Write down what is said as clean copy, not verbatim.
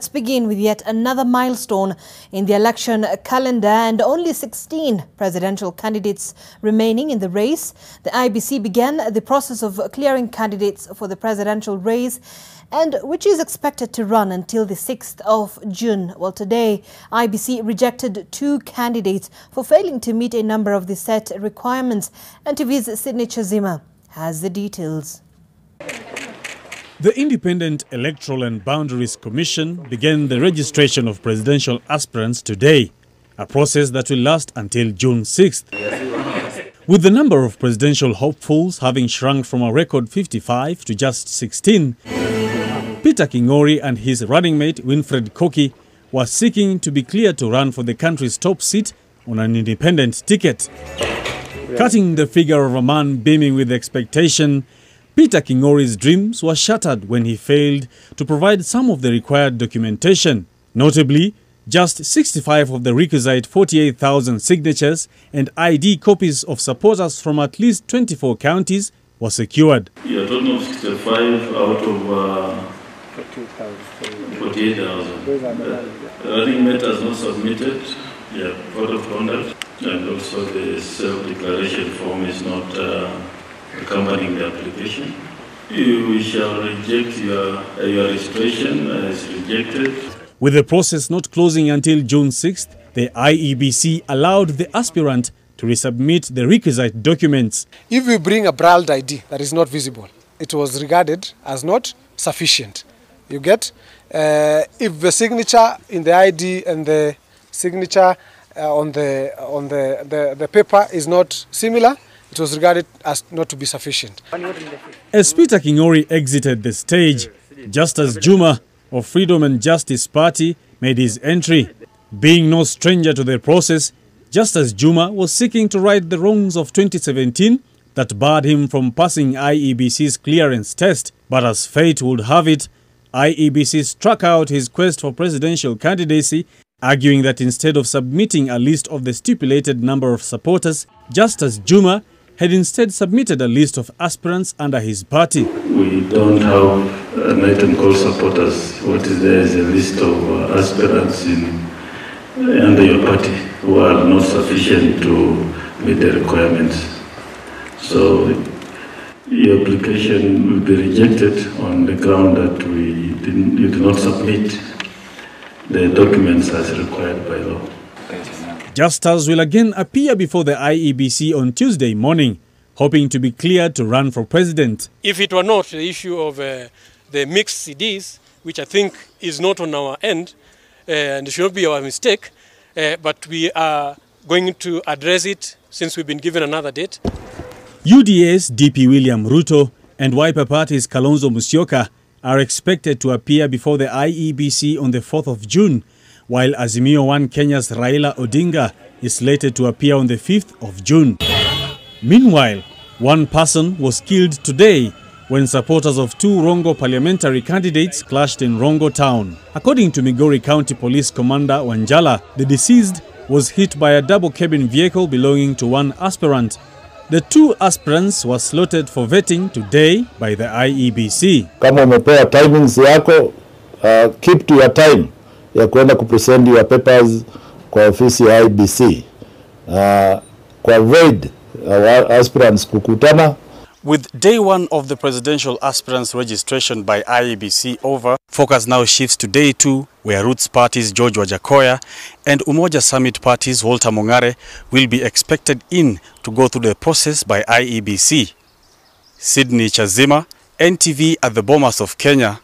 Let's begin with yet another milestone in the election calendar, and only 16 presidential candidates remaining in the race. The IEBC began the process of clearing candidates for the presidential race, and which is expected to run until the 6th of June. Well, today, IEBC rejected 2 candidates for failing to meet a number of the set requirements. And TV's Sydney Chazima has the details. The Independent Electoral and Boundaries Commission began the registration of presidential aspirants today, a process that will last until June 6th. With the number of presidential hopefuls having shrunk from a record 55 to just 16, Peter King'ori and his running mate Winfred Koki were seeking to be cleared to run for the country's top seat on an independent ticket. Cutting the figure of a man beaming with expectation, Peter King'ori's dreams were shattered when he failed to provide some of the required documentation. Notably, just 65 of the requisite 48,000 signatures and ID copies of supporters from at least 24 counties were secured. Yeah, total of 65 out of 48,000. Running mate has not submitted. Yeah, code of conduct, and also the self-declaration form is not accompanying the application. We shall reject your registration as rejected. With the process not closing until June 6th, the IEBC allowed the aspirant to resubmit the requisite documents. If we bring a brailled ID that is not visible, it was regarded as not sufficient. You get? If the signature in the ID and the signature on the paper is not similar, it was regarded as not to be sufficient. As Peter King'ori exited the stage, Justus Juma of Freedom and Justice Party made his entry. Being no stranger to the process, Justus Juma was seeking to right the wrongs of 2017 that barred him from passing IEBC's clearance test. But as fate would have it, IEBC struck out his quest for presidential candidacy, arguing that instead of submitting a list of the stipulated number of supporters, Justus Juma had instead submitted a list of aspirants under his party. We don't have an item called supporters. What is there is a list of aspirants under your party who are not sufficient to meet the requirements. So your application will be rejected on the ground that you did not submit the documents as required by law. Justus will again appear before the IEBC on Tuesday morning, hoping to be cleared to run for president. If it were not the issue of the mixed CDs, which I think is not on our end, and it should not be our mistake, but we are going to address it since we've been given another date. UDA's DP William Ruto and Wiper Party's Kalonzo Musyoka are expected to appear before the IEBC on the 4th of June, while Azimio One Kenya's Raila Odinga is slated to appear on the 5th of June. Meanwhile, one person was killed today when supporters of 2 Rongo parliamentary candidates clashed in Rongo town. According to Migori County Police Commander Wanjala, the deceased was hit by a double-cabin vehicle belonging to one aspirant. The 2 aspirants were slotted for vetting today by the IEBC. Kama umepewa timings yako, keep to your time ya kuenda kupresent your papers kwa ofisi ya IEBC. Kwa avoid aspirants kukutana. With day 1 of the presidential aspirants registration by IEBC over, focus now shifts to day 2, where Roots Party's George Wajakoya and Umoja Summit Party's Walter Mongare will be expected in to go through the process by IEBC. Sydney Chazima, NTV at the Bomas of Kenya.